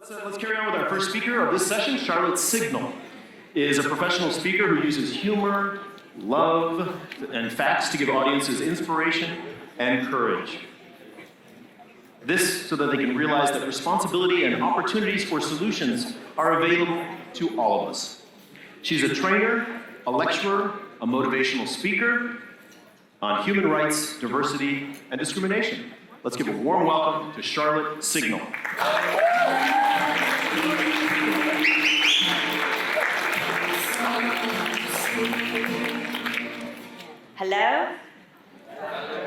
Let's carry on with our first speaker of this session. Charlotte Signahl is a professional speaker who uses humor, love, and facts to give audiences inspiration and courage. This so that they can realize that responsibility and opportunities for solutions are available to all of us. She's a trainer, a lecturer, a motivational speaker on human rights, diversity, and discrimination. Let's give a warm welcome to Charlotte Signahl. Hello?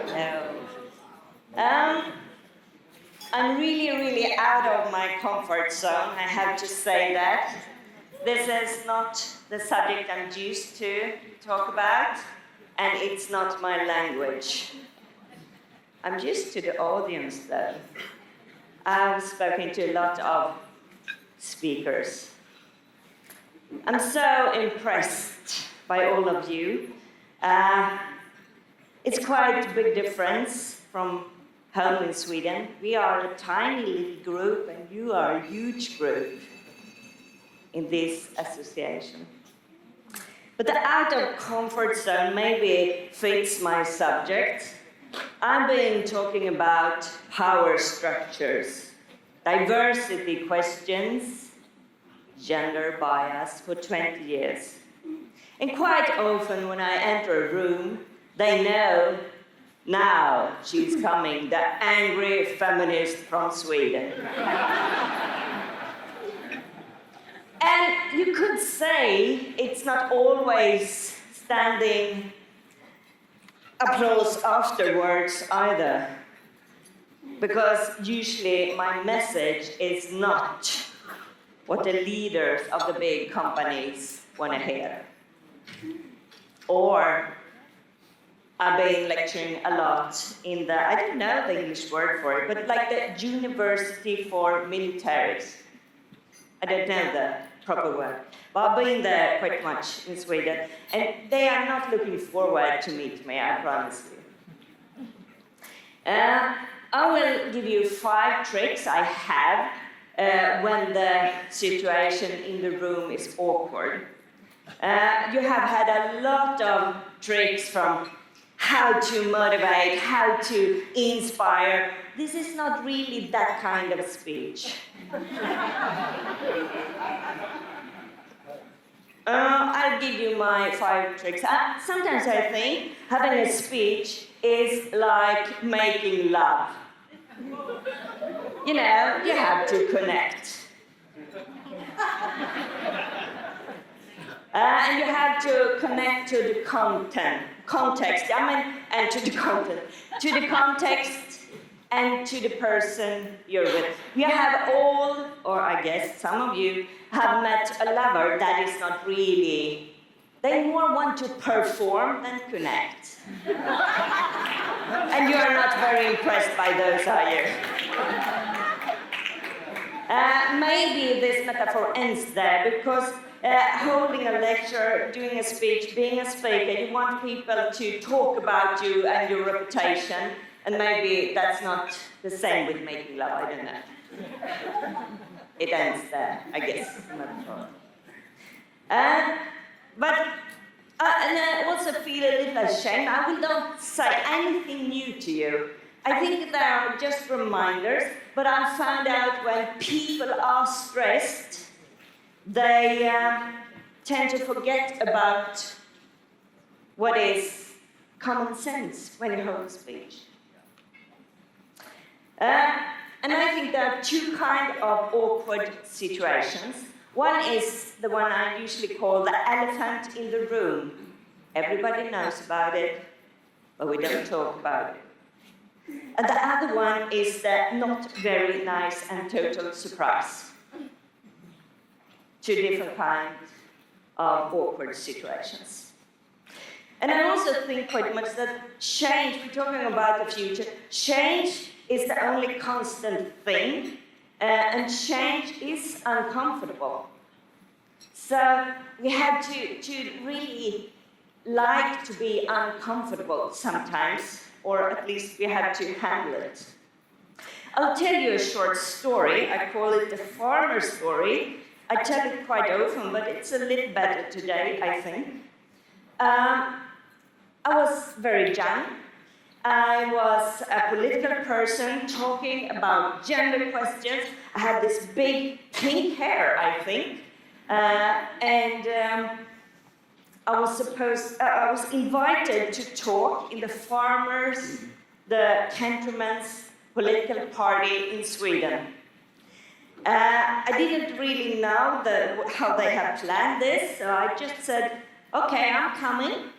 Hello. I'm really out of my comfort zone, I have to say that. This is not the subject I'm used to talk about, and it's not my language. I'm used to the audience, though. I've spoken to a lot of speakers. I'm so impressed by all of you. It's quite a big difference from home in Sweden. We are a tiny little group, and you are a huge group in this association. But the out of comfort zone maybe fits my subject. I've been talking about power structures, diversity questions, gender bias for 20 years. And quite often when I enter a room, they know now she's coming, the angry feminist from Sweden. And you could say it's not always standing applause afterwards either, because usually my message is not what the leaders of the big companies want to hear. Or I've been lecturing a lot in the, I don't know the English word for it, but like the university for militaries. I don't know the proper word. But I've been there quite much in Sweden, and they are not looking forward to meet me, I promise you. I will give you 5 tricks I have when the situation in the room is awkward. You have had a lot of tricks from how to motivate, how to inspire. This is not really that kind of speech. I'll give you my 5 tricks. Sometimes I think having a speech is like making love. You know, you have to connect. And you have to connect to the context, and to the content, to the context and to the person you're with. You have all, or I guess some of you, have met a lover that is not really, they more want to perform than connect. And you are not very impressed by those, are you? Maybe this metaphor ends there, because holding a lecture, doing a speech, being a speaker, you want people to talk about you and your reputation, and maybe that's not the same with making love, I don't know. It ends there, I guess. But I also feel a little ashamed. I will not say anything new to you. I think they are just reminders, but I found out when people are stressed, they tend to forget about what is common sense when you hold a speech. And I think there are 2 kinds of awkward situations. One is the one I usually call the elephant in the room. Everybody knows about it, but we don't talk about it. And the other one is the not very nice and total surprise. 2 different kinds of awkward situations. And I also think quite much that change, we're talking about the future, change is the only constant thing, and change is uncomfortable. So we have to really like to be uncomfortable sometimes, or at least we have to handle it. I'll tell you a short story. I call it the farmer story. I tell it quite often, but it's a little better today, I think. I was very young. I was a political person talking about gender questions. I had this big pink hair, I think. And I was invited to talk in the countrymen's political party in Sweden. I didn't really know how they had planned this, so I just said, okay, I'm coming.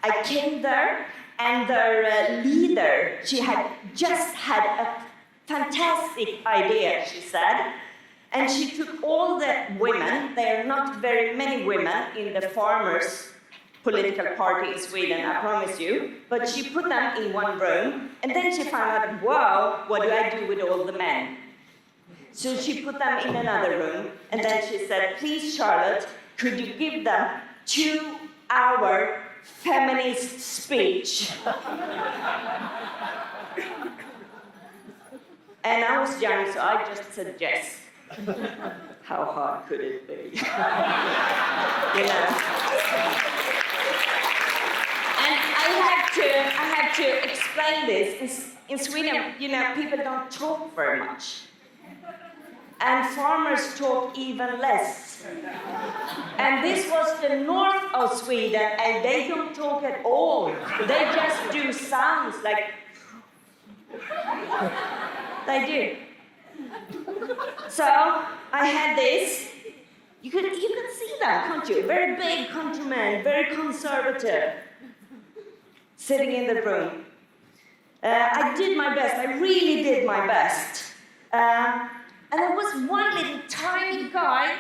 I came there, and their leader, she had just had a fantastic idea, she said. And she took all the women, there are not very many women in the farmers' political party in Sweden, I promise you, but she put them in one room, and then she found out, wow, what do I do with all the men? So she put them in another room, and then she said, please, Charlotte, could you give them 2-hour feminist speech? And I was young, so I just said yes. How hard could it be? You know. And I had to explain this. In Sweden, you know, people don't talk very much. And farmers talk even less. And this was the north of Sweden, and they don't talk at all. They just do sounds like... They do. So I had this. You can see that, can't you? Very big countryman, very conservative, sitting in the room. I did my best. I really did my best. And there was one little tiny guy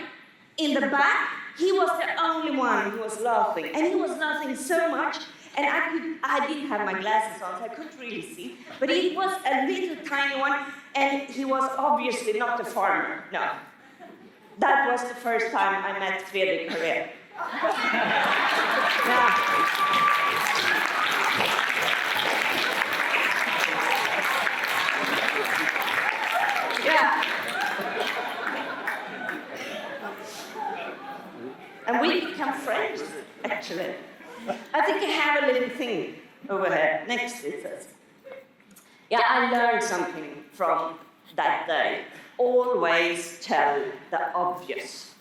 in the back. He was the only one who was laughing, and he was laughing so much. And I didn't have my glasses on, so I couldn't really see. But he was a little tiny one, and he was obviously not a farmer, no. That was the first time I met Fredrik Herrera. Yeah. And we become friends, actually. I think I have a little thing over here. Next, it says. Yeah, I learned something from that day. Always tell the obvious.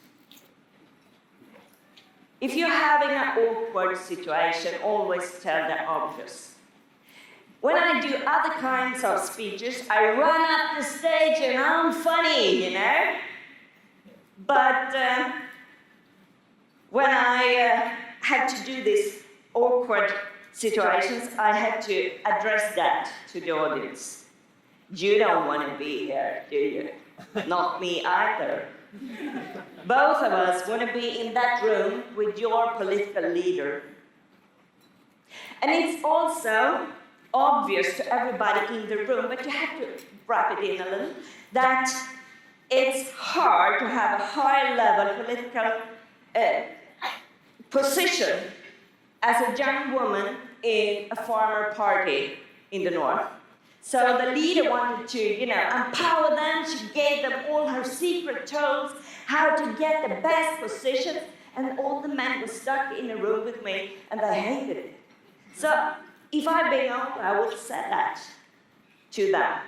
If you're having an awkward situation, always tell the obvious. When I do other kinds of speeches, I run up the stage and I'm funny, you know? But when I had to do these awkward situations, I had to address that to the audience. You don't want to be here, do you? Not me either. Both of us want to be in that room with your political leader. And it's also obvious to everybody in the room, but you have to wrap it in a little, that it's hard to have a high-level political position as a young woman in a farmer party in the north. So the leader wanted to, empower them. She gave them all her secret tools, how to get the best positions, and all the men were stuck in a room with me, and they hated it. So if I'd been on, I would have said that to them.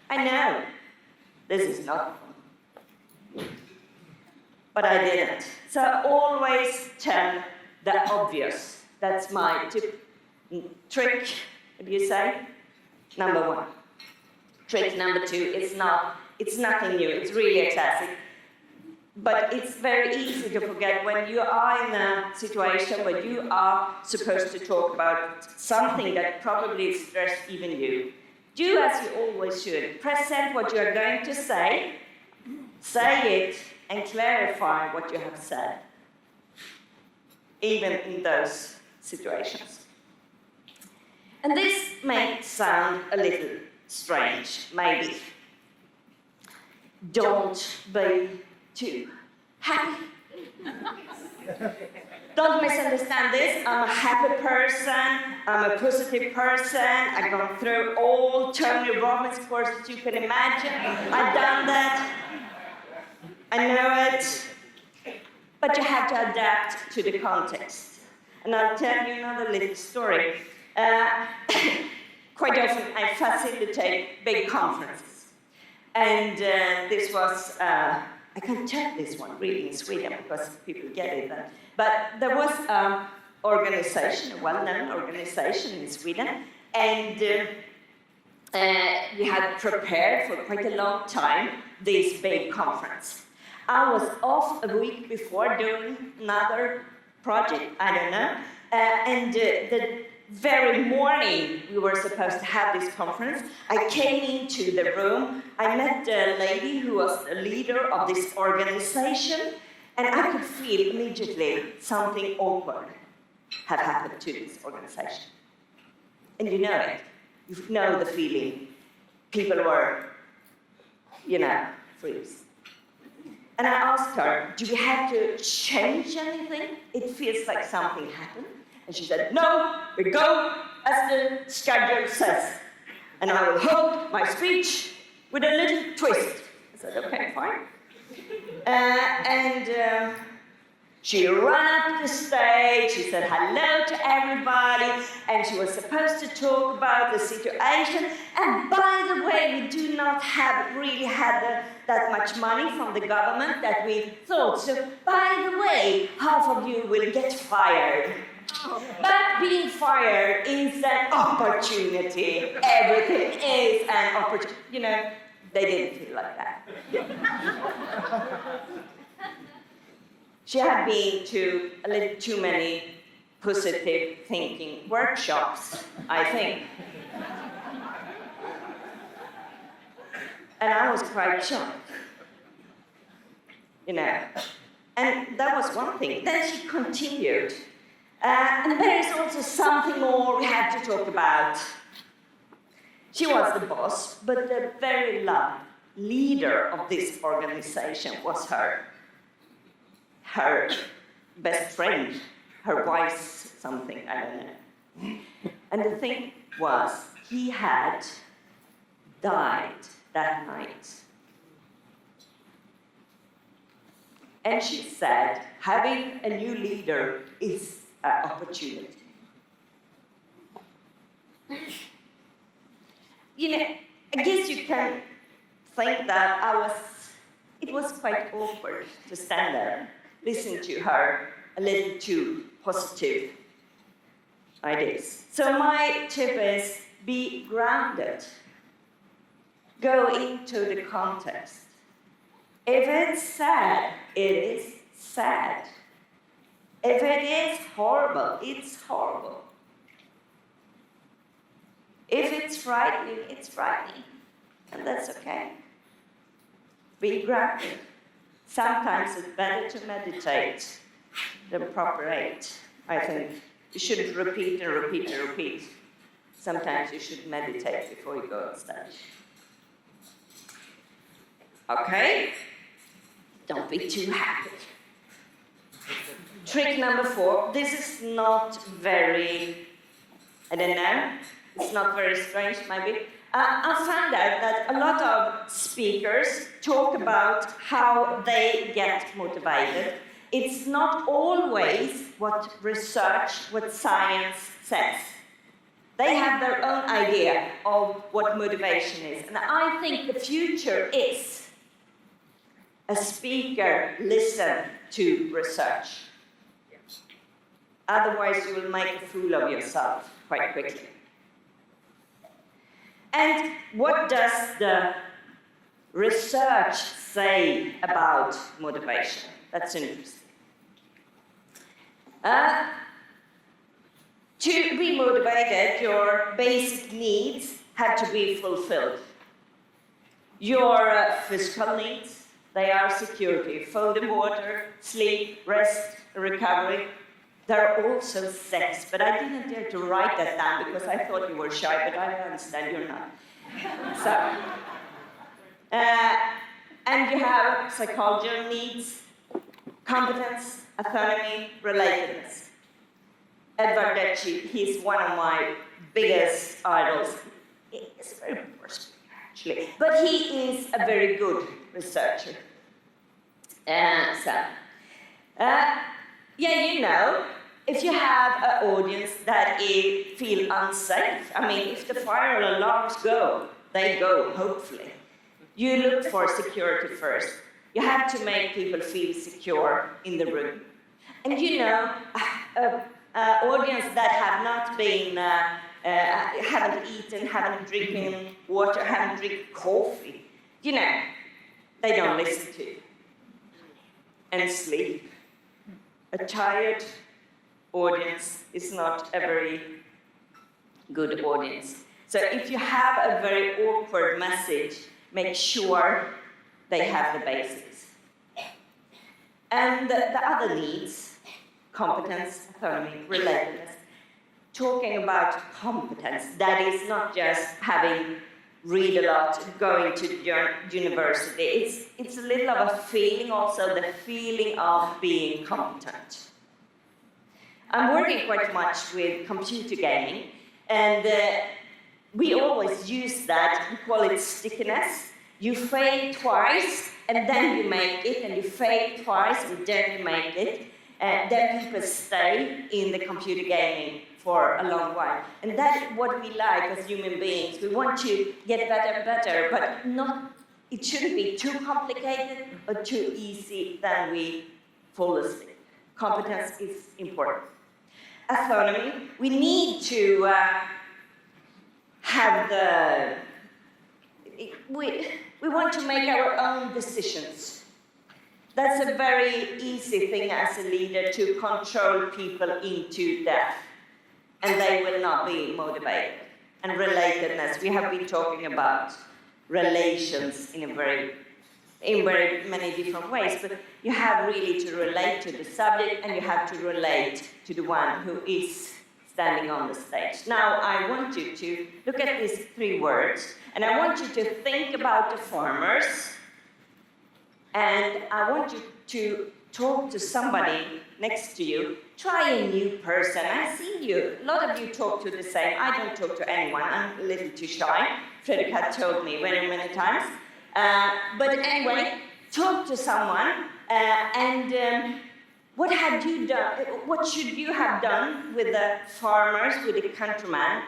I know this is not fun, but I didn't. So always tell the obvious. That's my trick, what do you say? Number one. Trick number two, it's nothing new, it's really a classic. But it's very easy to forget when you are in a situation where you are supposed to talk about something that probably stressed even you. Do as you always should. Present what you are going to say it, and clarify what you have said, even in those situations. And this may sound a little strange, maybe. Don't be too happy. Don't misunderstand this. I'm a happy person. I'm a positive person. I've gone through all Tony Robbins courses you can imagine. I've done that. I know it. But you have to adapt to the context. And I'll tell you another little story. Quite often I facilitate big conferences. And this was, I can't tell this one really in Sweden because people get it. But there was an organization, a well-known organization in Sweden, and we had prepared for quite a long time this big conference. I was off a week before doing another project, I don't know, and the very morning we were supposed to have this conference, I came into the room, I met the lady who was the leader of this organization, and I could feel immediately something awkward had happened to this organization. And you know it. You know the feeling. People were, freeze. And I asked her, do we have to change anything? It feels like something happened. And she said, no, we go as the schedule says. And I will hold my speech with a little twist. I said, okay, fine. She ran up the stage, she said hello to everybody, and she was supposed to talk about the situation. And by the way, we do not really have that much money from the government that we thought. So, by the way, half of you will get fired. But being fired is an opportunity. Everything is an opportunity. They didn't feel like that. She had been to a little too many positive thinking workshops, I think. And I was quite shocked. And that was one thing. Then she continued. And there is also something more we have to talk about. She was the boss, but the very loved leader of this organization was her best friend, her wife's something, I don't know. And the thing was, he had died that night. And she said, having a new leader is an opportunity. I guess you can think that it was quite awkward to stand there, listen to her a little too positive ideas. So my tip is be grounded. Go into the context. If it's sad, it is sad. If it is horrible, it's horrible. If it's frightening, it's frightening. And that's okay. Be grounded. Sometimes it's better to meditate than propagate. I think you shouldn't repeat and repeat and repeat. Sometimes you should meditate before you go on stage. Okay? Don't be too happy. Trick number 4. This is not very, I don't know, it's not very strange maybe. I found out that a lot of speakers talk about how they get motivated. It's not always what research, what science says. They have their own idea of what motivation is. And I think the future is a speaker listen to research. Otherwise, you will make a fool of yourself quite quickly. And what does the research say about motivation? That's interesting. To be motivated, your basic needs have to be fulfilled. Your physical needs, they are security, food and water, sleep, rest, recovery. There are also sex, but I didn't dare to write that down because I thought you were shy, but I understand you're not. So, and you have psychological needs, competence, autonomy, relatedness. Edward Deci, he's one of my biggest idols. He's a very poor speaker, actually, but he is a very good researcher. If you have an audience that feel unsafe, I mean, if the fire alarms go, they go, hopefully. You look for security first. You have to make people feel secure in the room. And audience that have not been, haven't eaten, haven't drinking water, haven't drinking coffee, they don't listen to you. And sleep. A tired audience is not a very good audience. So if you have a very awkward message, make sure they have the basics. And the other needs, competence, autonomy, relatedness. Talking about competence, that is not just having read a lot, going to university. It's a little of a feeling also, the feeling of being competent. I'm working quite much with computer gaming, and we always use that. We call it stickiness. You fail twice, and then you make it, and you fail twice, and then you make it. Then people stay in the computer gaming for a long while. And that's what we like as human beings. We want to get better and better, but it shouldn't be too complicated or too easy that we fall asleep. Competence is important. Autonomy, we need to have we want to make our own decisions. That's a very easy thing as a leader, to control people into death, and they will not be motivated. And relatedness, we have been talking about relations in very many different ways, but you have really to relate to the subject, and you have to relate to the one who is standing on the stage. Now, I want you to look at these 3 words, and I want you to think about the farmers, and I want you to talk to somebody next to you. Try a new person. I see you. A lot of you talk to the same. I don't talk to anyone. I'm a little too shy. Fredrik had told me very many times. But anyway, talk to someone. What have you done? What should you have done with the farmers, with the countrymen,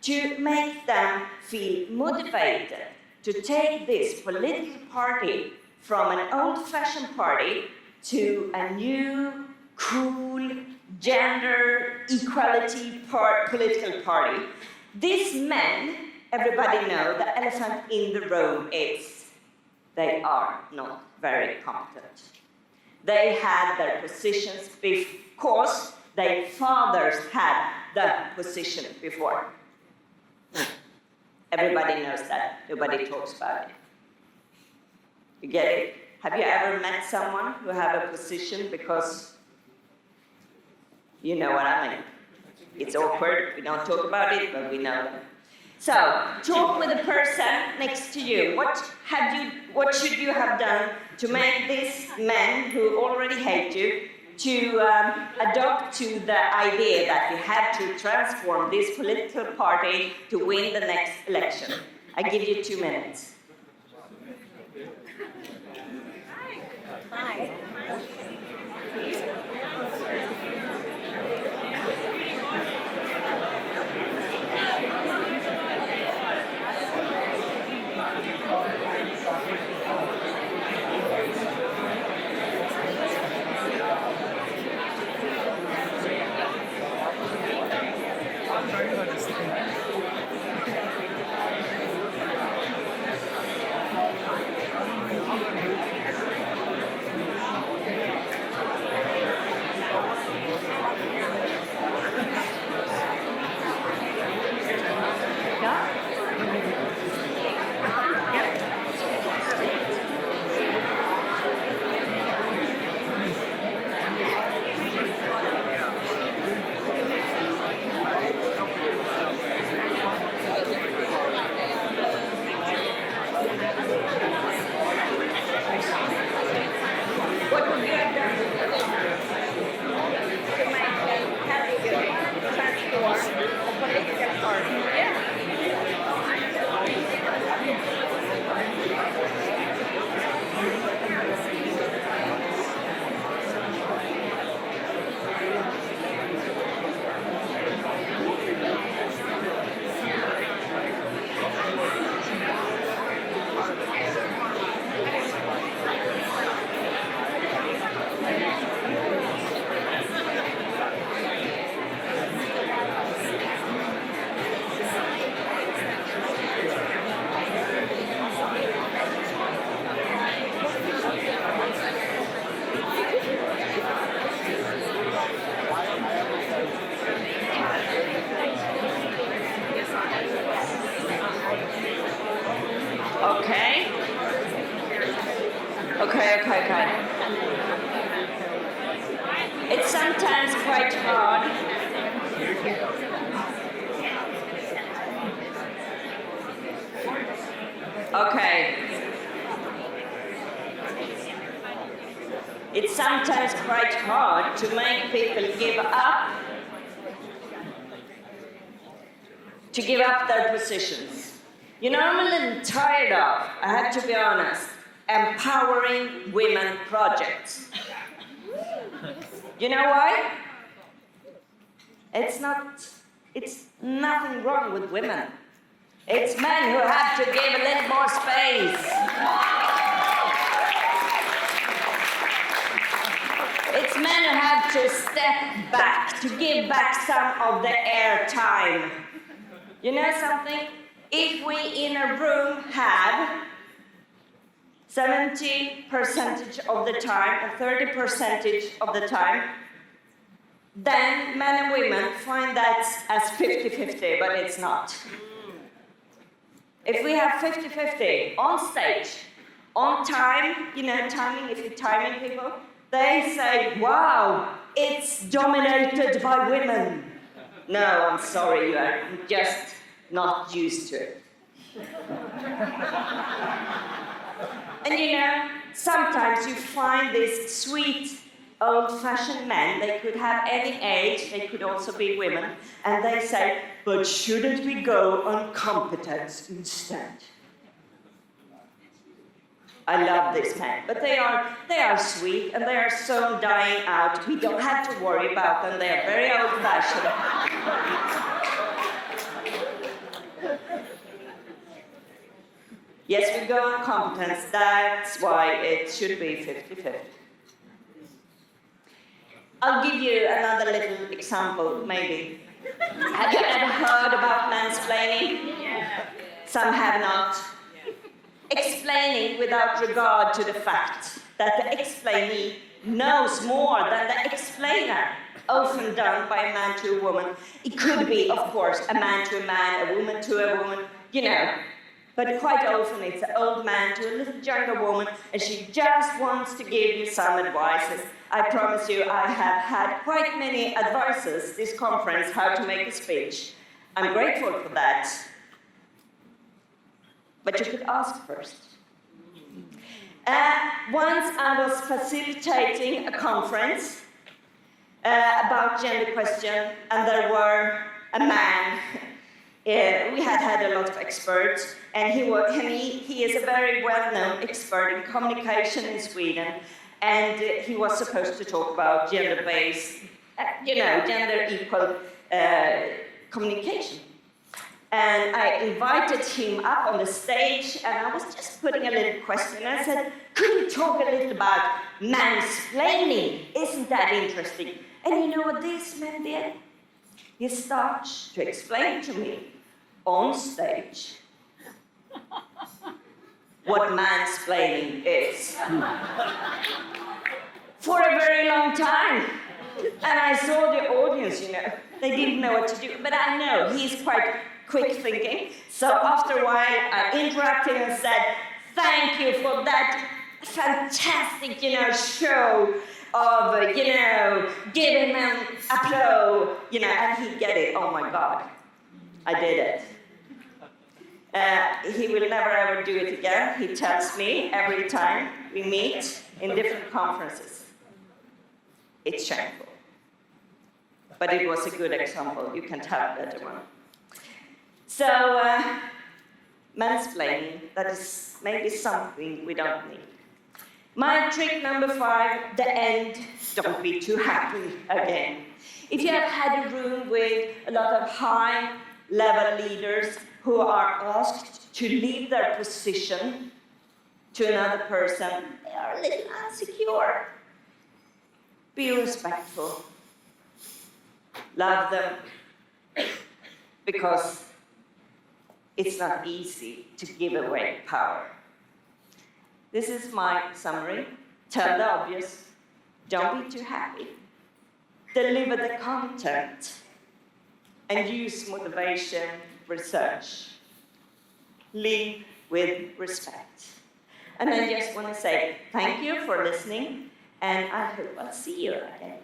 to make them feel motivated to take this political party from an old-fashioned party to a new, cool, gender equality political party? These men, everybody knows, the elephant in the room is, they are not very competent. They had their positions because their fathers had the position before. Everybody knows that. Nobody talks about it. You get it? Have you ever met someone who have a position because you know what I mean? It's awkward. We don't talk about it, but we know. So, talk with the person next to you. What should you have done to make these men who already hate you to adopt to the idea that you have to transform this political party to win the next election? I give you 2 minutes. Hi. okay. It's sometimes quite hard. Okay. It's sometimes quite hard to make people give up their positions. You know, I'm a little tired of, I have to be honest, empowering women projects. You know why? It's nothing wrong with women. It's men who have to give a little more space. It's men who have to step back, to give back some of the air time. You know something? If we in a room have 70% of the time and 30% of the time, then men and women find that as 50-50, but it's not. If we have 50-50 on stage, on time, you know, timing, if you're timing people, they say, wow, it's dominated by women. No, I'm sorry, you are just not used to it. And you know, sometimes you find these sweet, old-fashioned men, they could have any age, they could also be women, and they say, but shouldn't we go on competence instead? I love these men, but they are sweet and they are so dying out. We don't have to worry about them. They are very old-fashioned. Yes, we go on competence. That's why it should be 50-50. I'll give you another little example, maybe. Have you ever heard about mansplaining? Some have not. Explaining without regard to the fact that the explainee knows more than the explainer, often done by a man to a woman. It could be, of course, a man to a man, a woman to a woman, you know. But quite often it's an old man to a little younger woman, and she just wants to give you some advices. I promise you, I have had quite many advices this conference, how to make a speech. I'm grateful for that. But you could ask first. Once I was facilitating a conference about gender question, and there were a man. We had a lot of experts, and he is a very well-known expert in communication in Sweden, and he was supposed to talk about gender-based, gender-equal communication. And I invited him up on the stage, and I was just putting a little question. I said, could you talk a little about mansplaining? Isn't that interesting? And you know what this man did? He started to explain to me on stage what mansplaining is. For a very long time. And I saw the audience, you know, they didn't know what to do. But I know he's quite quick thinking. So after a while, I interrupted and said, thank you for that fantastic, show of, give him an applause, and he get it. Oh my God, I did it. He will never ever do it again. He tells me every time we meet in different conferences. It's shameful. But it was a good example. You can tell a better one. So, mansplaining, that is maybe something we don't need. My trick number 5, the end, don't be too happy again. If you have had a room with a lot of high-level leaders who are asked to leave their position to another person, they are a little insecure. Be respectful. Love them. Because it's not easy to give away power. This is my summary. Tell the obvious. Don't be too happy. Deliver the content. And use motivation research. Live with respect. And I just want to say thank you for listening, and I hope I'll see you again.